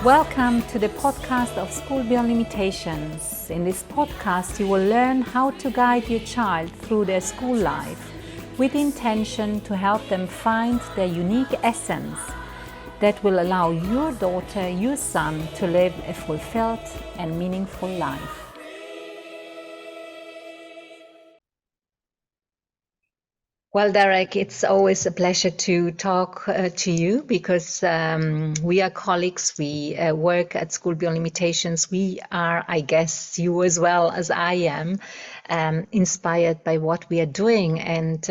Welcome to the podcast of School Beyond Limitations. In this podcast, you will learn how to guide your child through their school life with the intention to help them find their unique essence that will allow your daughter, your son to live a fulfilled and meaningful life. Well, Derek, it's always a pleasure to talk to you because we are colleagues. We work at School Beyond Limitations. We are, I guess, you as well as I am, inspired by what we are doing. And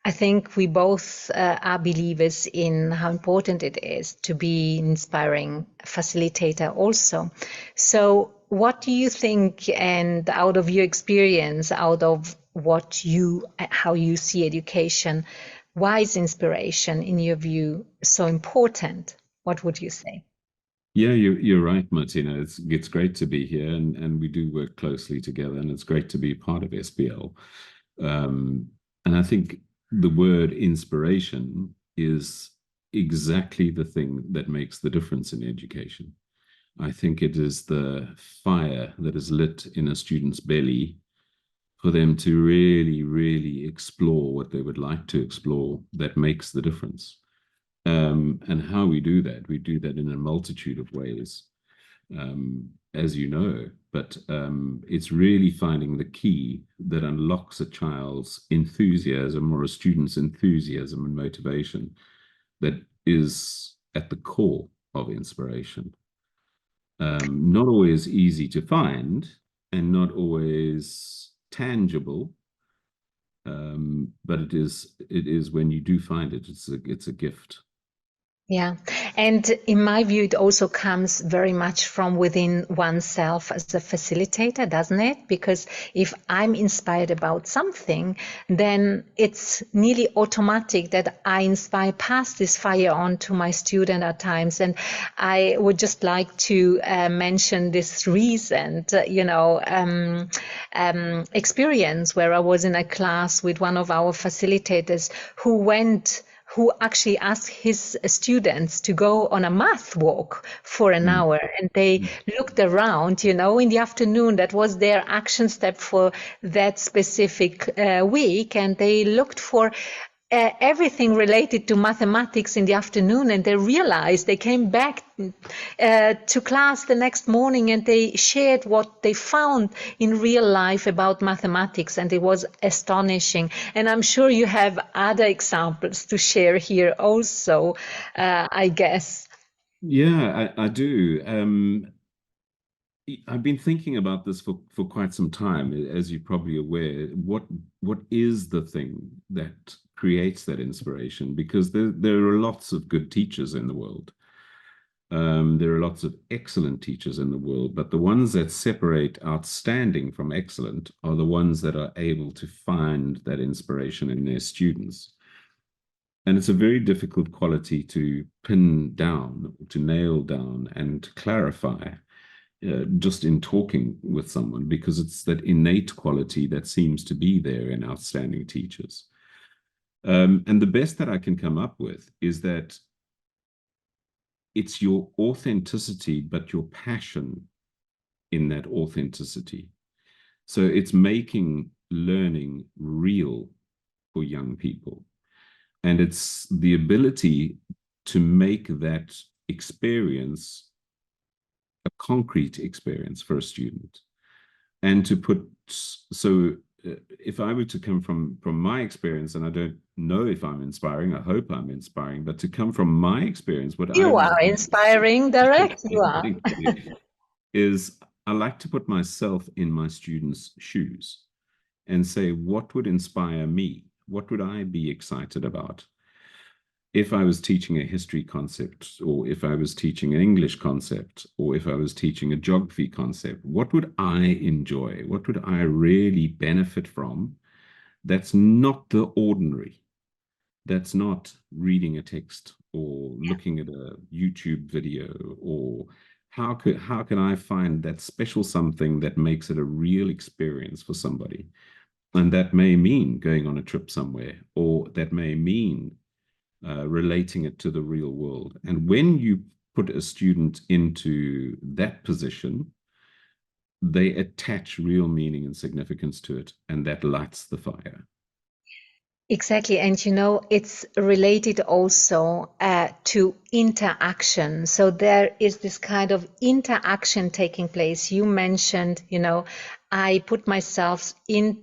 I think we both are believers in how important it is to be an inspiring facilitator also. So what do you think, and out of your experience, out of how you see education, why is inspiration, in your view, so important? What would you say? Yeah, you're right, Martina. It's great to be here, and we do work closely together, and it's great to be part of SBL. And I think the word inspiration is exactly the thing that makes the difference in education. I think it is the fire that is lit in a student's belly for them to really, really explore what they would like to explore that makes the difference. And how we do that in a multitude of ways, as you know, but it's really finding the key that unlocks a child's enthusiasm or a student's enthusiasm and motivation that is at the core of inspiration. Not always easy to find and not always tangible, but it is when you do find it, it's a gift. Yeah, and in my view, it also comes very much from within oneself as a facilitator, doesn't it? Because if I'm inspired about something, then it's nearly automatic that I pass this fire on to my student at times. And I would just like to mention this recent, experience where I was in a class with one of our facilitators who actually asked his students to go on a math walk for an hour. And they looked around, in the afternoon. That was their action step for that specific week. And they looked for everything related to mathematics in the afternoon, and they realized, they came back to class the next morning and they shared what they found in real life about mathematics, and it was astonishing. And I'm sure you have other examples to share here also, I guess. Yeah, I do. I've been thinking about this for quite some time, as you're probably aware. What is the thing that creates that inspiration? Because there are lots of good teachers in the world. There are lots of excellent teachers in the world, but the ones that separate outstanding from excellent are the ones that are able to find that inspiration in their students. And it's a very difficult quality to pin down, to nail down and clarify. Just in talking with someone, because it's that innate quality that seems to be there in outstanding teachers. And the best that I can come up with is that it's your authenticity, but your passion in that authenticity. So it's making learning real for young people. And it's the ability to make that experience a concrete experience for a student, and to put, so if I were to come from my experience, and I don't know if I'm inspiring, I hope I'm inspiring, but to come from my experience, what You are inspiring, Derek. You are. Is I like to put myself in my students' shoes and say, what would inspire me? What would I be excited about? If I was teaching a history concept, or if I was teaching an English concept, or if I was teaching a geography concept, what would I enjoy? What would I really benefit from? That's not the ordinary. That's not reading a text or looking at a YouTube video, or how can I find that special something that makes it a real experience for somebody? And that may mean going on a trip somewhere, or that may mean relating it to the real world. And when you put a student into that position, they attach real meaning and significance to it, and that lights the fire. Exactly. And it's related also to interaction. So there is this kind of interaction taking place. You mentioned, I put myself in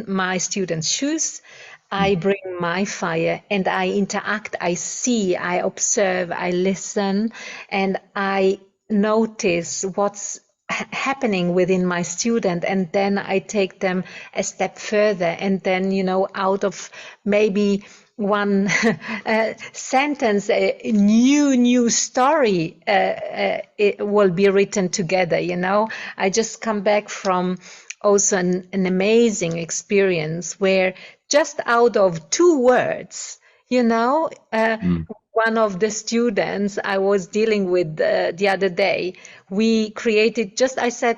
my students' shoes. I bring my fire and I interact. I see, I observe, I listen, and I notice what's happening within my student, and then I take them a step further, and then out of maybe one sentence, a new story it will be written together. I just come back from also an amazing experience where just out of 2 words, one of the students I was dealing with the other day, we created I said,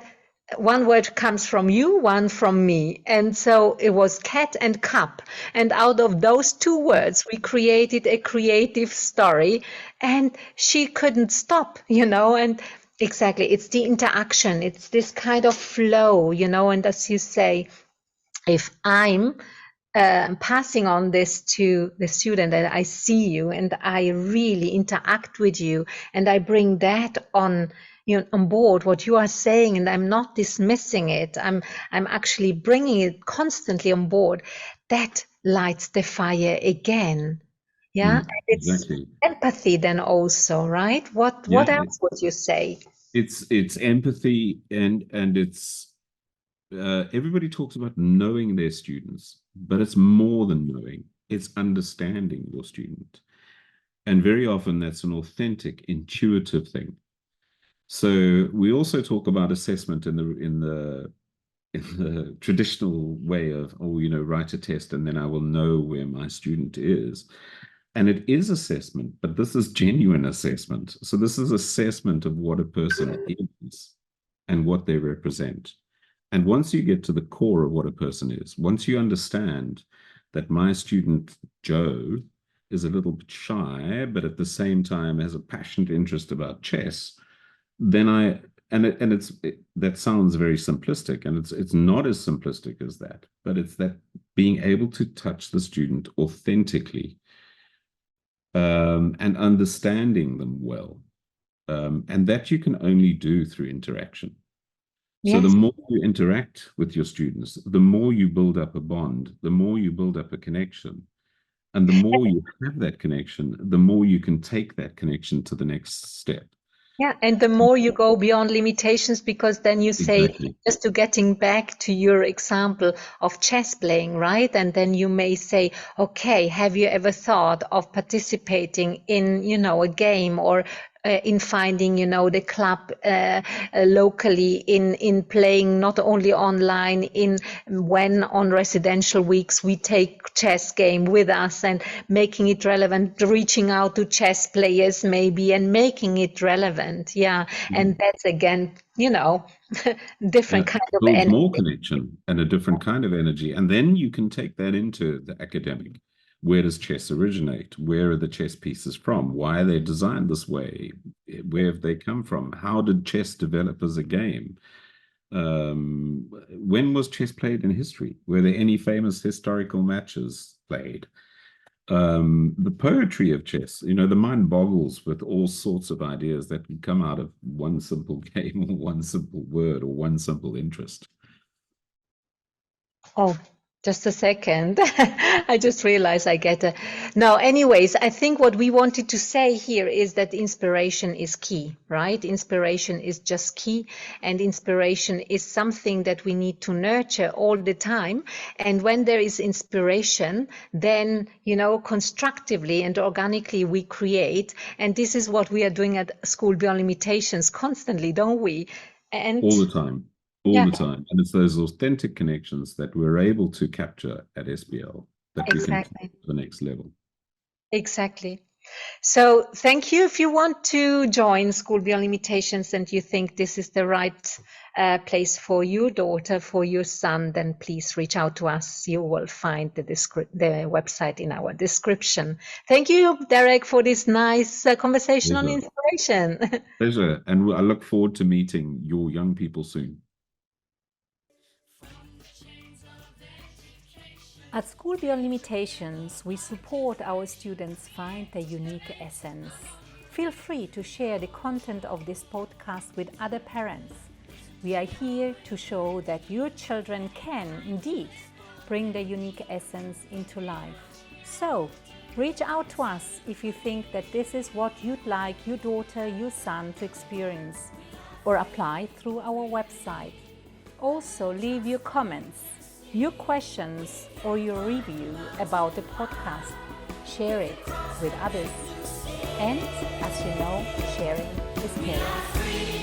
one word comes from you, one from me. And so it was cat and cup. And out of those 2 words, we created a creative story, and she couldn't stop, and exactly, it's the interaction. It's this kind of flow, and as you say, if I'm passing on this to the student, and I see you and I really interact with you, and I bring that on on board what you are saying, and I'm not dismissing it, I'm actually bringing it constantly on board, that lights the fire again. Yeah. And it's Exactly. empathy then also, right? What Yeah, else would you say? it's empathy, and it's everybody talks about knowing their students, but it's more than knowing. It's understanding your student, and very often that's an authentic, intuitive thing. So we also talk about assessment in the traditional way of, write a test and then I will know where my student is. And it is assessment, but this is genuine assessment. So this is assessment of what a person is and what they represent. And once you get to the core of what a person is, once you understand that my student Joe is a little bit shy, but at the same time has a passionate interest about chess, then that sounds very simplistic, and it's not as simplistic as that, but it's that being able to touch the student authentically, and understanding them well, and that you can only do through interaction. So the Yes. more you interact with your students, the more you build up a bond, the more you build up a connection, and the more you have that connection, the more you can take that connection to the next step. Yeah, and the more you go beyond limitations, because then you say, Exactly. just to getting back to your example of chess playing, right? And then you may say, okay, have you ever thought of participating in, a game, or in finding, the club locally, in playing not only online, in when on residential weeks we take chess game with us and making it relevant, reaching out to chess players maybe and making it relevant. Yeah. And that's again, different kind of Builds more energy. connection and a different kind of energy. And then you can take that into the academic. Where does chess originate? Where are the chess pieces from? Why are they designed this way? Where have they come from? How did chess develop as a game? When was chess played in history? Were there any famous historical matches played? The poetry of chess, the mind boggles with all sorts of ideas that can come out of one simple game, or one simple word, or one simple interest. Oh, just a second. I just realized I get a. No, anyways, I think what we wanted to say here is that inspiration is key, right? Inspiration is just key, and inspiration is something that we need to nurture all the time. And when there is inspiration, then, constructively and organically we create. And this is what we are doing at School Beyond Limitations constantly, don't we? And All the time, all yeah, the time. And it's those authentic connections that we're able to capture at SBL that we can take exactly. to the next level. Exactly. So thank you. If you want to join School Beyond Limitations and you think this is the right place for your daughter, for your son, then please reach out to us. You will find the website in our description. Thank you, Derek, for this nice conversation on Pleasure. inspiration. Pleasure. And I look forward to meeting your young people soon. At School Beyond Limitations, we support our students find their unique essence. Feel free to share the content of this podcast with other parents. We are here to show that your children can, indeed, bring their unique essence into life. So, reach out to us if you think that this is what you'd like your daughter, your son to experience, or apply through our website. Also, leave your comments, your questions, or your review about the podcast. Share it with others. And as you know, sharing is caring.